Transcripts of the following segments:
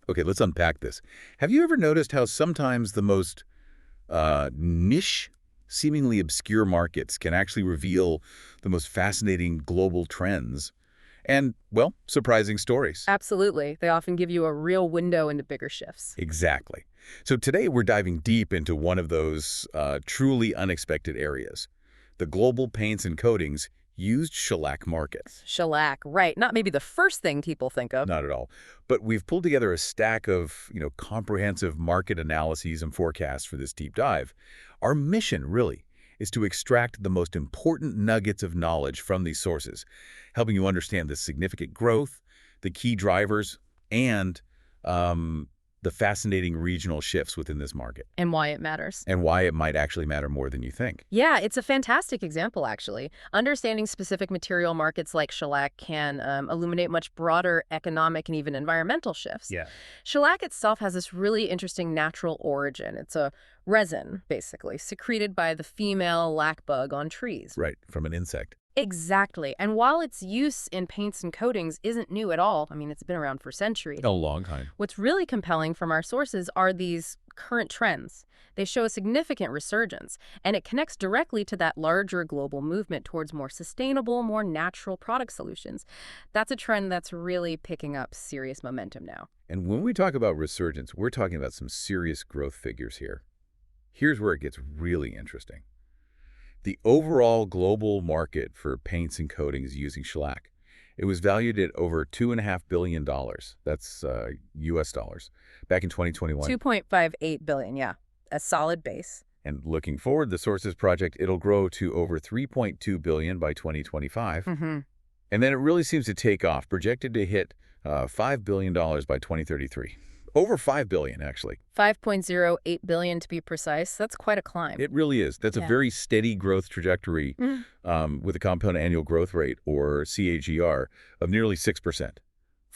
Okay, let's unpack this. Have you ever noticed how sometimes the most niche, seemingly obscure markets can actually reveal the most fascinating global trends and, well, surprising stories? Absolutely. They often give you a real window into bigger shifts. Exactly. So today we're diving deep into one of those truly unexpected areas, the global paints and coatings used shellac market. Shellac, right. Not maybe the first thing people think of. Not at all. But we've pulled together a stack of, comprehensive market analyses and forecasts for this deep dive. Our mission, really, is to extract the most important nuggets of knowledge from these sources, helping you understand the significant growth, the key drivers, and the fascinating regional shifts within this market, And why it matters. and why it might actually matter more than you think. Yeah, it's a fantastic example, actually. Understanding specific material markets like shellac can illuminate much broader economic and even environmental shifts. Yeah. Shellac itself has this really interesting natural origin. It's a resin, basically, secreted by the female lac bug on trees. Right, from an insect. Exactly. And while its use in paints and coatings isn't new at all, I mean, it's been around for centuries. A long time. What's really compelling from our sources are these current trends. They show a significant resurgence, and it connects directly to that larger global movement towards more sustainable, more natural product solutions. That's a trend that's really picking up serious momentum now. And when we talk about resurgence, we're talking about some serious growth figures here. Here's where it gets really interesting. The overall global market for paints and coatings using shellac, it was valued at over $2.5 billion. That's U.S. dollars, back in 2021. 2.58 billion, yeah. A solid base. And looking forward, the Sources project, it'll grow to over $3.2 billion by 2025. Mm-hmm. And then it really seems to take off, projected to hit $5 billion by 2033. Over $5 billion, actually. 5.08 billion to be precise. That's quite a climb. It really is. That's a very steady growth trajectory with a compound annual growth rate, or CAGR, of nearly 6%,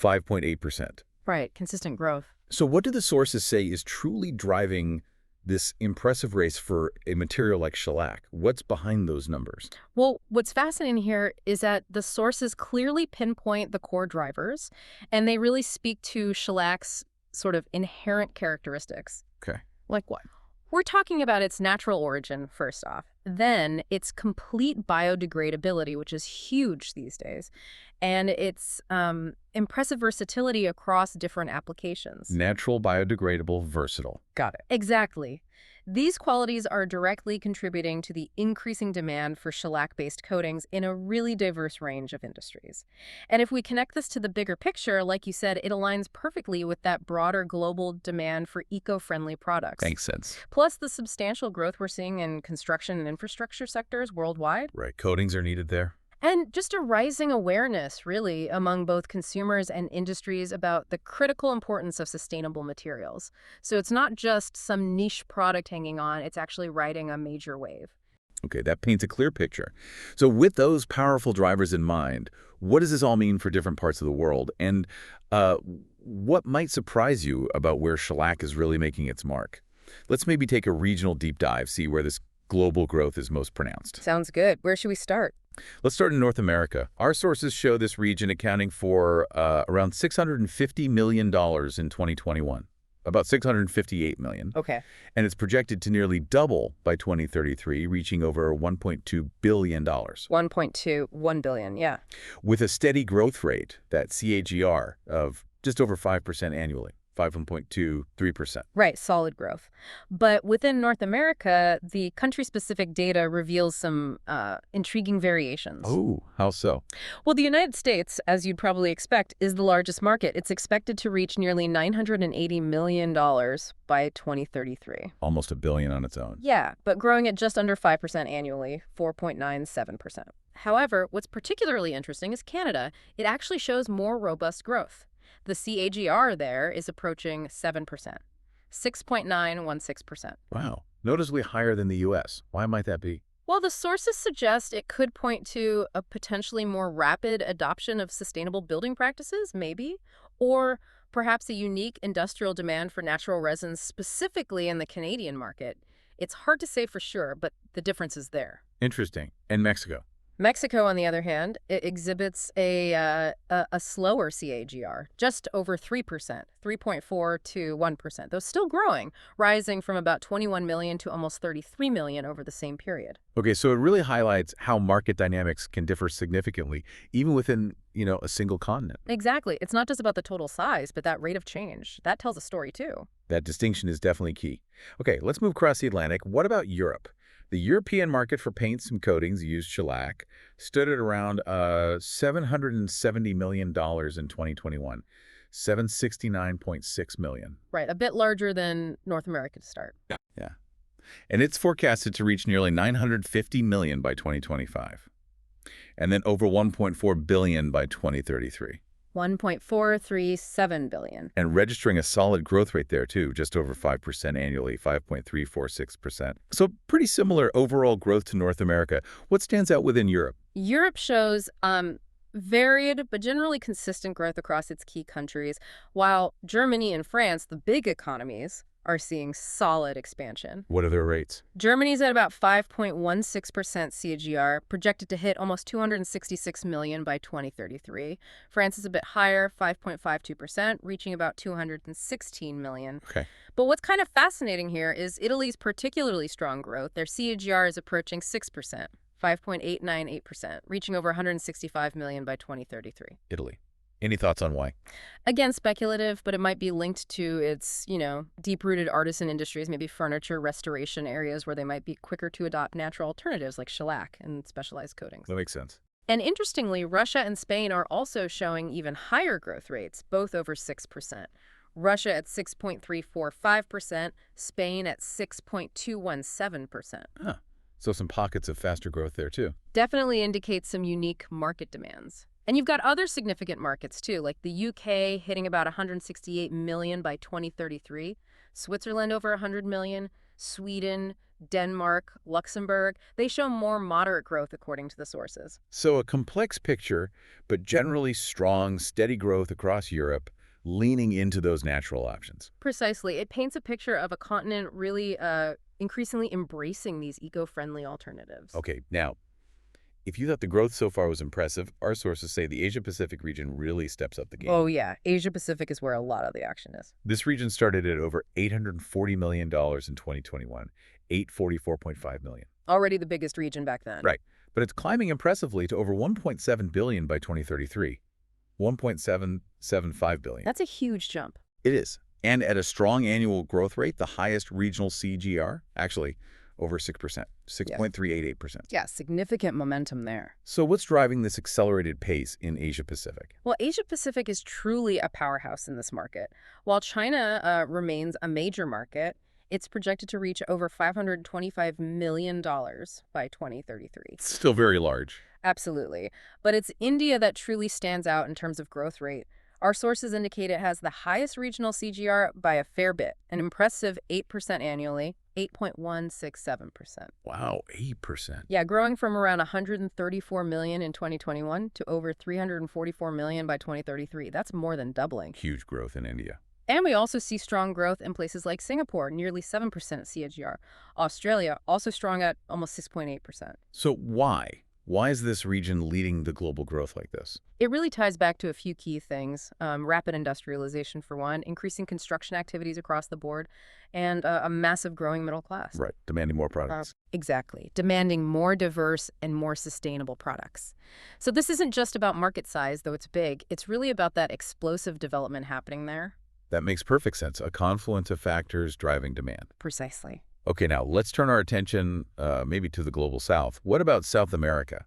5.8%. Right, consistent growth. So what do the sources say is truly driving this impressive race for a material like shellac? What's behind those numbers? Well, what's fascinating here is that the sources clearly pinpoint the core drivers, and they really speak to shellac's sort of inherent characteristics. Okay. Like what? We're talking about its natural origin, first off. Then its complete biodegradability, which is huge these days, and its impressive versatility across different applications. Natural, biodegradable, versatile. Got it. Exactly. These qualities are directly contributing to the increasing demand for shellac-based coatings in a really diverse range of industries. And if we connect this to the bigger picture, like you said, it aligns perfectly with that broader global demand for eco-friendly products. Makes sense. Plus the substantial growth we're seeing in construction and infrastructure sectors worldwide. Right. Coatings are needed there. And just a rising awareness, really, among both consumers and industries about the critical importance of sustainable materials. So it's not just some niche product hanging on, it's actually riding a major wave. Okay, that paints a clear picture. So with those powerful drivers in mind, what does this all mean for different parts of the world? And what might surprise you about where shellac is really making its mark? Let's maybe take a regional deep dive, see where this global growth is most pronounced. Sounds good. Where should we start? Let's start in North America. Our sources show this region accounting for around $650 million in 2021, about $658 million. Okay. And it's projected to nearly double by 2033, reaching over $1.2 billion. 1.21 billion, yeah. With a steady growth rate, that CAGR, of just over 5% annually. 5.23%. Right, solid growth. But within North America, the country-specific data reveals some intriguing variations. Oh, how so? Well, the United States, as you'd probably expect, is the largest market. It's expected to reach nearly $980 million by 2033. Almost $1 billion on its own. Yeah, but growing at just under 5% annually, 4.97%. However, what's particularly interesting is Canada. It actually shows more robust growth. The CAGR there is approaching 7%, 6.916%. Wow. Noticeably higher than the U.S. Why might that be? Well, the sources suggest it could point to a potentially more rapid adoption of sustainable building practices, maybe, or perhaps a unique industrial demand for natural resins specifically in the Canadian market. It's hard to say for sure, but the difference is there. Interesting. And Mexico? Mexico, on the other hand, it exhibits a slower CAGR, just over 3%, 3.4 to 1%, though still growing, rising from about 21 million to almost 33 million over the same period. Okay, so it really highlights how market dynamics can differ significantly, even within, a single continent. Exactly. It's not just about the total size, but that rate of change. That tells a story, too. That distinction is definitely key. Okay, let's move across the Atlantic. What about Europe? The European market for paints and coatings used shellac stood at around $770 million dollars in 2021, 769.6 million. Right, a bit larger than North America to start. Yeah. And it's forecasted to reach nearly 950 million by 2025, and then over 1.4 billion by 2033. 1.437 billion. And registering a solid growth rate there too, just over 5% annually, 5.346%. So pretty similar overall growth to North America. What stands out within Europe? Europe shows varied but generally consistent growth across its key countries, while Germany and France, the big economies, are seeing solid expansion. What are their rates? Germany's at about 5.16% CAGR, projected to hit almost 266 million by 2033. France is a bit higher, 5.52%, reaching about 216 million. Okay. But what's kind of fascinating here is Italy's particularly strong growth. Their CAGR is approaching 6%. 5.898%, reaching over 165 million by 2033. Italy. Any thoughts on why? Again, speculative, but it might be linked to its, deep-rooted artisan industries, maybe furniture restoration areas where they might be quicker to adopt natural alternatives like shellac and specialized coatings. That makes sense. And interestingly, Russia and Spain are also showing even higher growth rates, both over 6%. Russia at 6.345%, Spain at 6.217%. Huh. So some pockets of faster growth there too. Definitely indicates some unique market demands. And you've got other significant markets, too, like the UK hitting about 168 million by 2033, Switzerland over 100 million, Sweden, Denmark, Luxembourg. They show more moderate growth according to the sources. So a complex picture, but generally strong, steady growth across Europe, leaning into those natural options. Precisely. It paints a picture of a continent really increasingly embracing these eco-friendly alternatives. Okay, now, if you thought the growth so far was impressive, our sources say the Asia-Pacific region really steps up the game. Oh, yeah. Asia-Pacific is where a lot of the action is. This region started at over $840 million in 2021, $844.5 million. Already the biggest region back then. Right. But it's climbing impressively to over $1.7 billion by 2033, $1.775 billion. That's a huge jump. It is. And at a strong annual growth rate, the highest regional CGR, actually over 6%, 6.388%. Yeah, significant momentum there. So what's driving this accelerated pace in Asia-Pacific? Well, Asia-Pacific is truly a powerhouse in this market. While China remains a major market, it's projected to reach over $525 million by 2033. It's still very large. Absolutely. But it's India that truly stands out in terms of growth rate. Our sources indicate it has the highest regional CGR by a fair bit, an impressive 8% annually, 8.167%. Wow, 8%. Yeah, growing from around 134 million in 2021 to over 344 million by 2033. That's more than doubling. Huge growth in India. And we also see strong growth in places like Singapore, nearly 7% CAGR. Australia, also strong at almost 6.8%. So why? Why is this region leading the global growth like this? It really ties back to a few key things. Rapid industrialization, for one, increasing construction activities across the board, and a massive growing middle class. Right, demanding more products. Exactly. Demanding more diverse and more sustainable products. So this isn't just about market size, though it's big. It's really about that explosive development happening there. That makes perfect sense. A confluence of factors driving demand. Precisely. Okay, now let's turn our attention maybe to the global south. What about South America?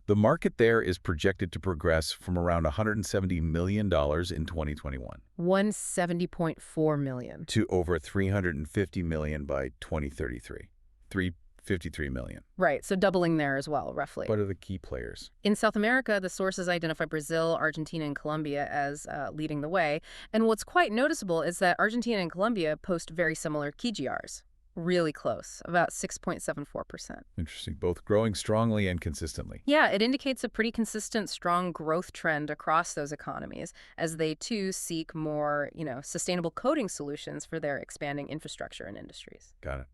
The market there is projected to progress from around $170 million in 2021 170.4 million. to over $350 million by 2033, $353 million. Right, so doubling there as well, roughly. What are the key players? In South America, the sources identify Brazil, Argentina, and Colombia as leading the way. And what's quite noticeable is that Argentina and Colombia post very similar KGRs. Really close, about 6.74%. Interesting. Both growing strongly and consistently. Yeah, it indicates a pretty consistent, strong growth trend across those economies as they, too, seek more, sustainable coating solutions for their expanding infrastructure and industries. Got it.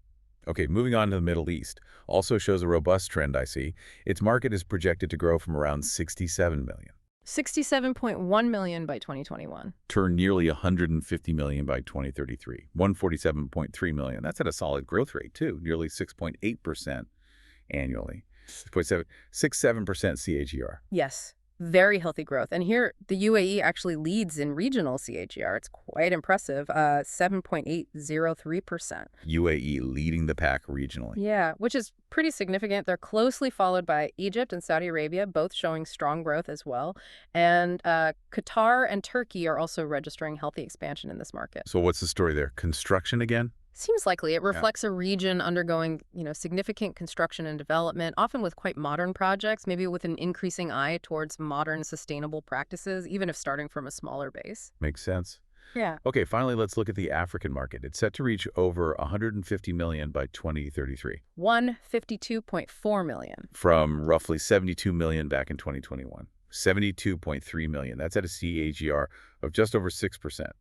Okay, moving on to the Middle East. Also shows a robust trend, I see. Its market is projected to grow from around 67 million, 67.1 million by 2021. turn nearly 150 million by 2033, 147.3 million. That's at a solid growth rate, too, nearly 6.8% annually. 6.7% CAGR. Yes, very healthy growth. And here, the UAE actually leads in regional CAGR. It's quite impressive, 7.803%. UAE leading the pack regionally. Yeah, which is pretty significant. They're closely followed by Egypt and Saudi Arabia, both showing strong growth as well. And Qatar and Turkey are also registering healthy expansion in this market. So what's the story there? Construction again? Seems likely. It Yeah. reflects a region undergoing, significant construction and development, often with quite modern projects, maybe with an increasing eye towards modern, sustainable practices, even if starting from a smaller base. Makes sense. Yeah. Okay, finally, let's look at the African market. It's set to reach over 150 million by 2033, 152.4 million. from roughly 72 million back in 2021. 72.3 million. That's at a CAGR of just over 6%,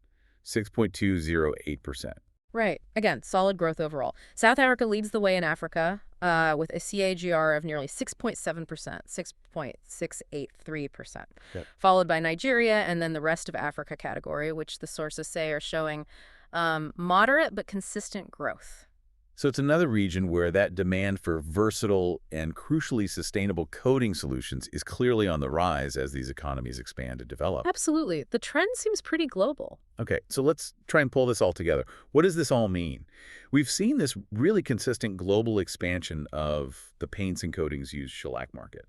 6.208%. Right. Again, solid growth overall. South Africa leads the way in Africa with a CAGR of nearly 6.7%, 6.683%, Yep. followed by Nigeria and then the rest of Africa category, which the sources say are showing moderate but consistent growth. So it's another region where that demand for versatile and crucially sustainable coding solutions is clearly on the rise as these economies expand and develop. Absolutely. The trend seems pretty global. Okay, so let's try and pull this all together. What does this all mean? We've seen this really consistent global expansion of the paints and coatings used shellac market.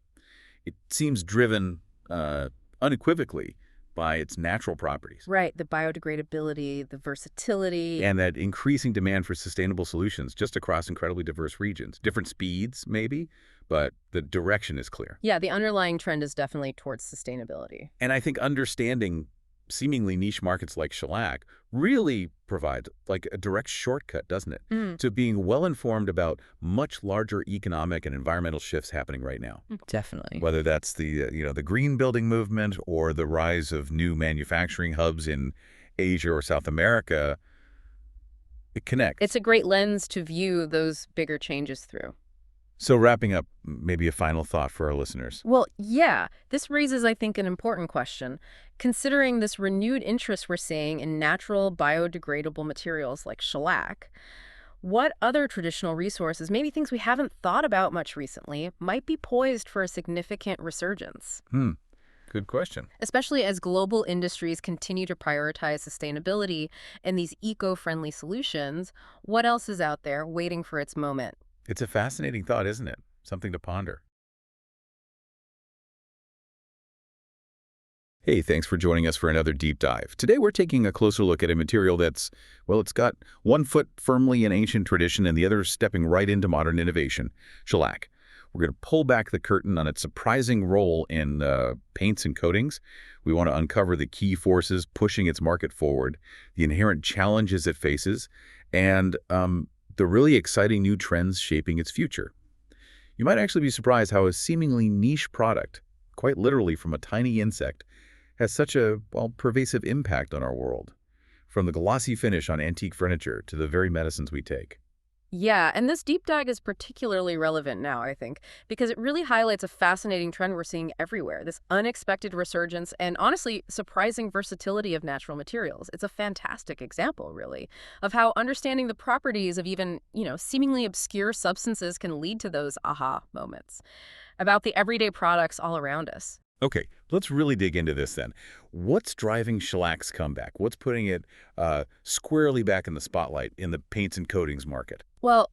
It seems driven unequivocally by its natural properties Right. The biodegradability, the versatility. and that increasing demand for sustainable solutions just across incredibly diverse regions. Different speeds, maybe, but the direction is clear. Yeah, the underlying trend is definitely towards sustainability. And I think understanding seemingly niche markets like shellac really provides like a direct shortcut, doesn't it, to being well-informed about much larger economic and environmental shifts happening right now. Definitely. Whether that's the green building movement or the rise of new manufacturing hubs in Asia or South America, it connects. It's a great lens to view those bigger changes through. So wrapping up, maybe a final thought for our listeners. Well, yeah, this raises, I think, an important question. Considering this renewed interest we're seeing in natural biodegradable materials like shellac, what other traditional resources, maybe things we haven't thought about much recently, might be poised for a significant resurgence? Good question. Especially as global industries continue to prioritize sustainability and these eco-friendly solutions, what else is out there waiting for its moment? It's a fascinating thought, isn't it? Something to ponder. Hey, thanks for joining us for another deep dive. Today we're taking a closer look at a material that's, well, it's got one foot firmly in ancient tradition and the other stepping right into modern innovation, shellac. We're going to pull back the curtain on its surprising role in paints and coatings. We want to uncover the key forces pushing its market forward, the inherent challenges it faces, and the really exciting new trends shaping its future. You might actually be surprised how a seemingly niche product, quite literally from a tiny insect, has such a, well, pervasive impact on our world. From the glossy finish on antique furniture to the very medicines we take. Yeah, and this deep dive is particularly relevant now, I think, because it really highlights a fascinating trend we're seeing everywhere, this unexpected resurgence and honestly surprising versatility of natural materials. It's a fantastic example, really, of how understanding the properties of even, seemingly obscure substances can lead to those aha moments about the everyday products all around us. Okay, let's really dig into this then. What's driving shellac's comeback? What's putting it squarely back in the spotlight in the paints and coatings market? Well,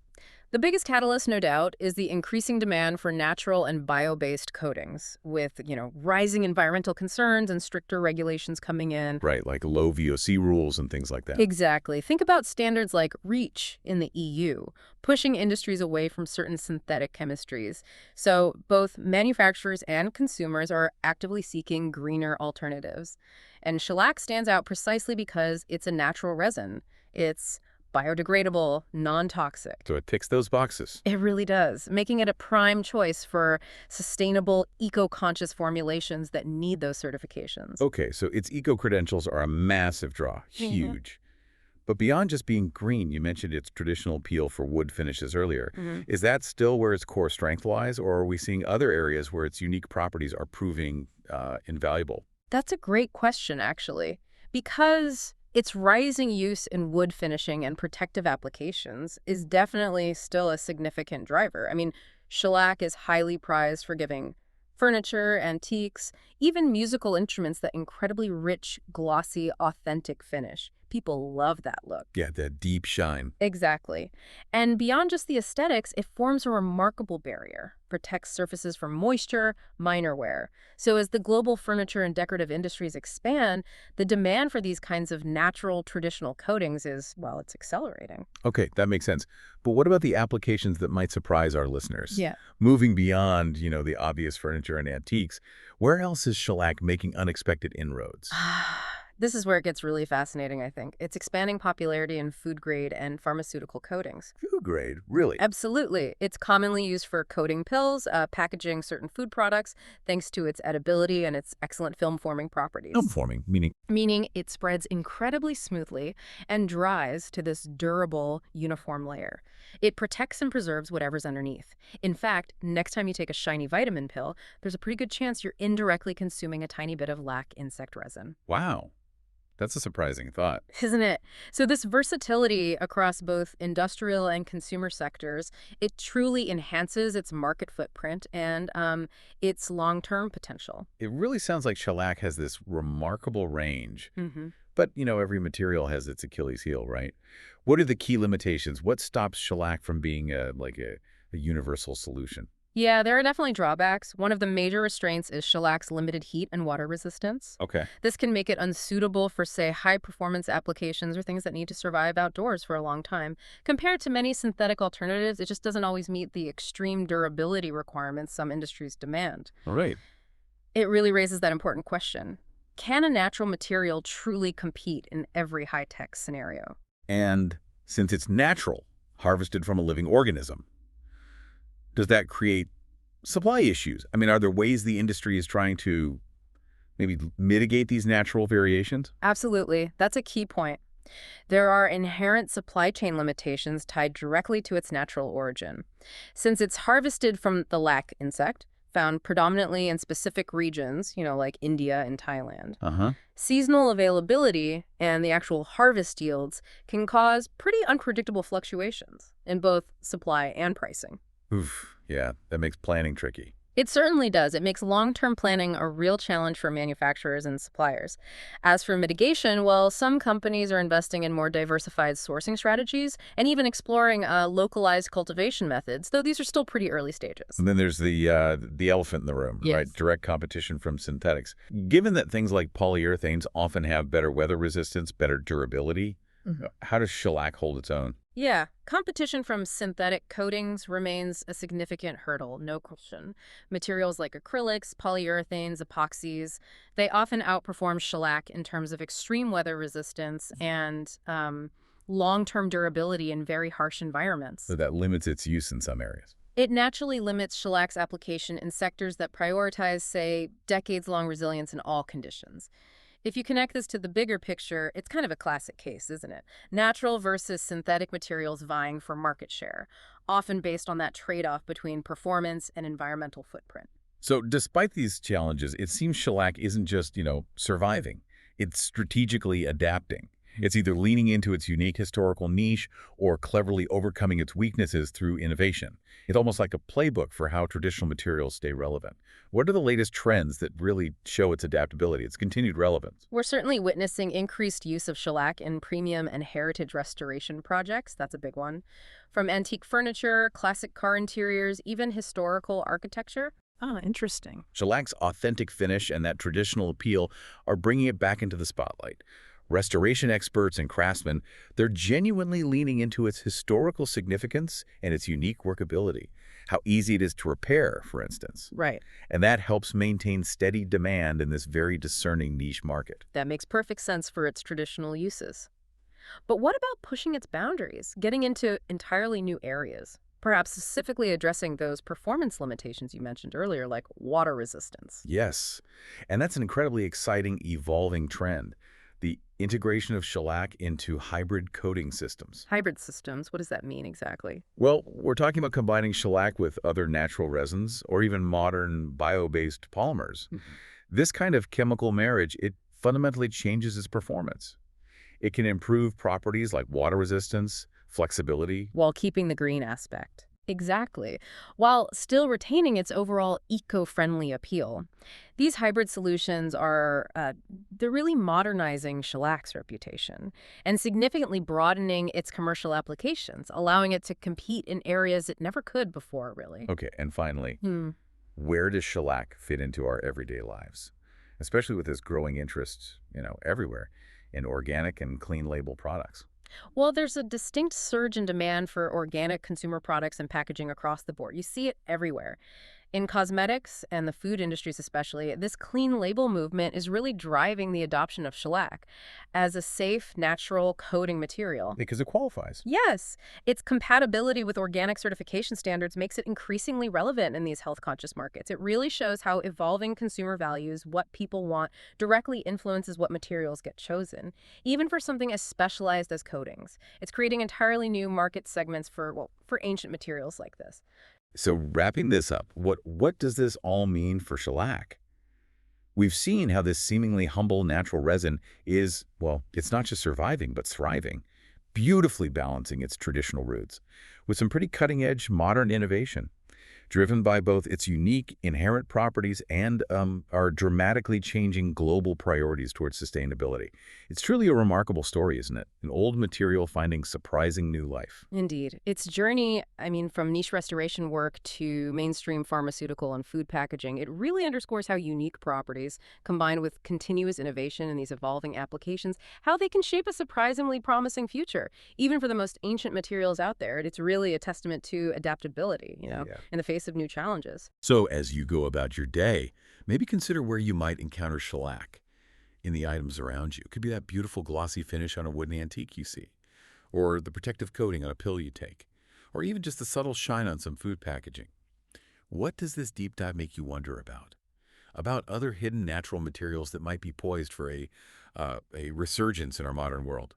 the biggest catalyst, no doubt, is the increasing demand for natural and bio-based coatings with, rising environmental concerns and stricter regulations coming in. Right, like low VOC rules and things like that. Exactly. Think about standards like REACH in the EU, pushing industries away from certain synthetic chemistries. So both manufacturers and consumers are actively seeking greener alternatives. And shellac stands out precisely because it's a natural resin. It's biodegradable, non-toxic. So it ticks those boxes. It really does, making it a prime choice for sustainable, eco-conscious formulations that need those certifications. Okay, so its eco-credentials are a massive draw, huge. But beyond just being green, you mentioned its traditional appeal for wood finishes earlier. Mhm. Is that still where its core strength lies, or are we seeing other areas where its unique properties are proving invaluable? That's a great question, actually, because its rising use in wood finishing and protective applications is definitely still a significant driver. I mean, shellac is highly prized for giving furniture, antiques, even musical instruments that incredibly rich, glossy, authentic finish. People love that look. Yeah, that deep shine. Exactly. And beyond just the aesthetics, it forms a remarkable barrier, protects surfaces from moisture, minor wear. So as the global furniture and decorative industries expand, the demand for these kinds of natural, traditional coatings is, well, it's accelerating. Okay, that makes sense. But what about the applications that might surprise our listeners? Yeah. Moving beyond, the obvious furniture and antiques, where else is shellac making unexpected inroads? This is where it gets really fascinating, I think. It's expanding popularity in food grade and pharmaceutical coatings. Food grade, really? Absolutely. It's commonly used for coating pills, packaging certain food products, thanks to its edibility and its excellent film-forming Film properties. forming, meaning, Meaning it spreads incredibly smoothly and dries to this durable, uniform layer. It protects and preserves whatever's underneath. In fact, next time you take a shiny vitamin pill, there's a pretty good chance you're indirectly consuming a tiny bit of lac insect resin. wow, that's a surprising thought. Isn't it? So this versatility across both industrial and consumer sectors, it truly enhances its market footprint and its long-term potential. It really sounds like shellac has this remarkable range. Hmm. But, every material has its Achilles heel, right? What are the key limitations? What stops shellac from being a universal solution? Yeah, there are definitely drawbacks. One of the major restraints is shellac's limited heat and water resistance. Okay. This can make it unsuitable for, say, high-performance applications or things that need to survive outdoors for a long time. Compared to many synthetic alternatives, it just doesn't always meet the extreme durability requirements some industries demand. All right. It really raises that important question. Can a natural material truly compete in every high-tech scenario? And since it's natural, harvested from a living organism, does that create supply issues? I mean, are there ways the industry is trying to maybe mitigate these natural variations? Absolutely. That's a key point. There are inherent supply chain limitations tied directly to its natural origin. Since it's harvested from the lac insect, found predominantly in specific regions, like India and Thailand, Uh-huh. seasonal availability and the actual harvest yields can cause pretty unpredictable fluctuations in both supply and pricing. Oof. Yeah, that makes planning tricky. It certainly does. It makes long-term planning a real challenge for manufacturers and suppliers. As for mitigation, well, some companies are investing in more diversified sourcing strategies and even exploring localized cultivation methods, though these are still pretty early stages. And then there's the elephant in the room, right? Yes. Direct competition from synthetics. Given that things like polyurethanes often have better weather resistance, better durability, how does shellac hold its own? Yeah, competition from synthetic coatings remains a significant hurdle, no question. Materials like acrylics, polyurethanes, epoxies, they often outperform shellac in terms of extreme weather resistance and long-term durability in very harsh environments. So that limits its use in some areas. It naturally limits shellac's application in sectors that prioritize, say, decades-long resilience in all conditions. If you connect this to the bigger picture, it's kind of a classic case, isn't it? Natural versus synthetic materials vying for market share, often based on that trade-off between performance and environmental footprint. So despite these challenges, it seems shellac isn't just, surviving. It's strategically adapting. It's either leaning into its unique historical niche or cleverly overcoming its weaknesses through innovation. It's almost like a playbook for how traditional materials stay relevant. What are the latest trends that really show its adaptability, its continued relevance? We're certainly witnessing increased use of shellac in premium and heritage restoration projects. That's a big one. From antique furniture, classic car interiors, even historical architecture. Ah, interesting. Shellac's authentic finish and that traditional appeal are bringing it back into the spotlight. Restoration experts and craftsmen, they're genuinely leaning into its historical significance and its unique workability. How easy it is to repair, for instance. Right. And that helps maintain steady demand in this very discerning niche market. That makes perfect sense for its traditional uses. But what about pushing its boundaries, getting into entirely new areas? Perhaps specifically addressing those performance limitations you mentioned earlier, like water resistance. Yes, and that's an incredibly exciting, evolving trend. The Integration of shellac into hybrid coating systems. Hybrid systems, what does that mean exactly? Well, we're talking about combining shellac with other natural resins or even modern bio-based polymers. Mhm. This kind of chemical marriage, it fundamentally changes its performance. It can improve properties like water resistance, flexibility. While keeping the green aspect. Exactly, while still retaining its overall eco-friendly appeal. These hybrid solutions they're really modernizing shellac's reputation and significantly broadening its commercial applications, allowing it to compete in areas it never could before, really. Okay, and finally, Hmm. where does shellac fit into our everyday lives? Especially with this growing interest, everywhere in organic and clean label products. Well, there's a distinct surge in demand for organic consumer products and packaging across the board. You see it everywhere. In cosmetics and the food industries especially, this clean label movement is really driving the adoption of shellac as a safe, natural coating material. Because it qualifies. Yes, its compatibility with organic certification standards makes it increasingly relevant in these health-conscious markets. It really shows how evolving consumer values, what people want, directly influences what materials get chosen, even for something as specialized as coatings. It's creating entirely new market segments for ancient materials like this. So wrapping this up, what does this all mean for shellac? We've seen how this seemingly humble natural resin is, well, it's not just surviving, but thriving, beautifully balancing its traditional roots with some pretty cutting-edge modern innovation, driven by both its unique inherent properties and our dramatically changing global priorities towards sustainability. It's truly a remarkable story, isn't it? An old material finding surprising new life. Indeed. Its journey, from niche restoration work to mainstream pharmaceutical and food packaging, it really underscores how unique properties, combined with continuous innovation in these evolving applications, how they can shape a surprisingly promising future. Even for the most ancient materials out there, it's really a testament to adaptability, Yeah. in the face of new challenges. So as you go about your day, maybe consider where you might encounter shellac in the items around you. It could be that beautiful glossy finish on a wooden antique you see, or the protective coating on a pill you take, or even just the subtle shine on some food packaging. What does this deep dive make you wonder about? About other hidden natural materials that might be poised for a resurgence in our modern world?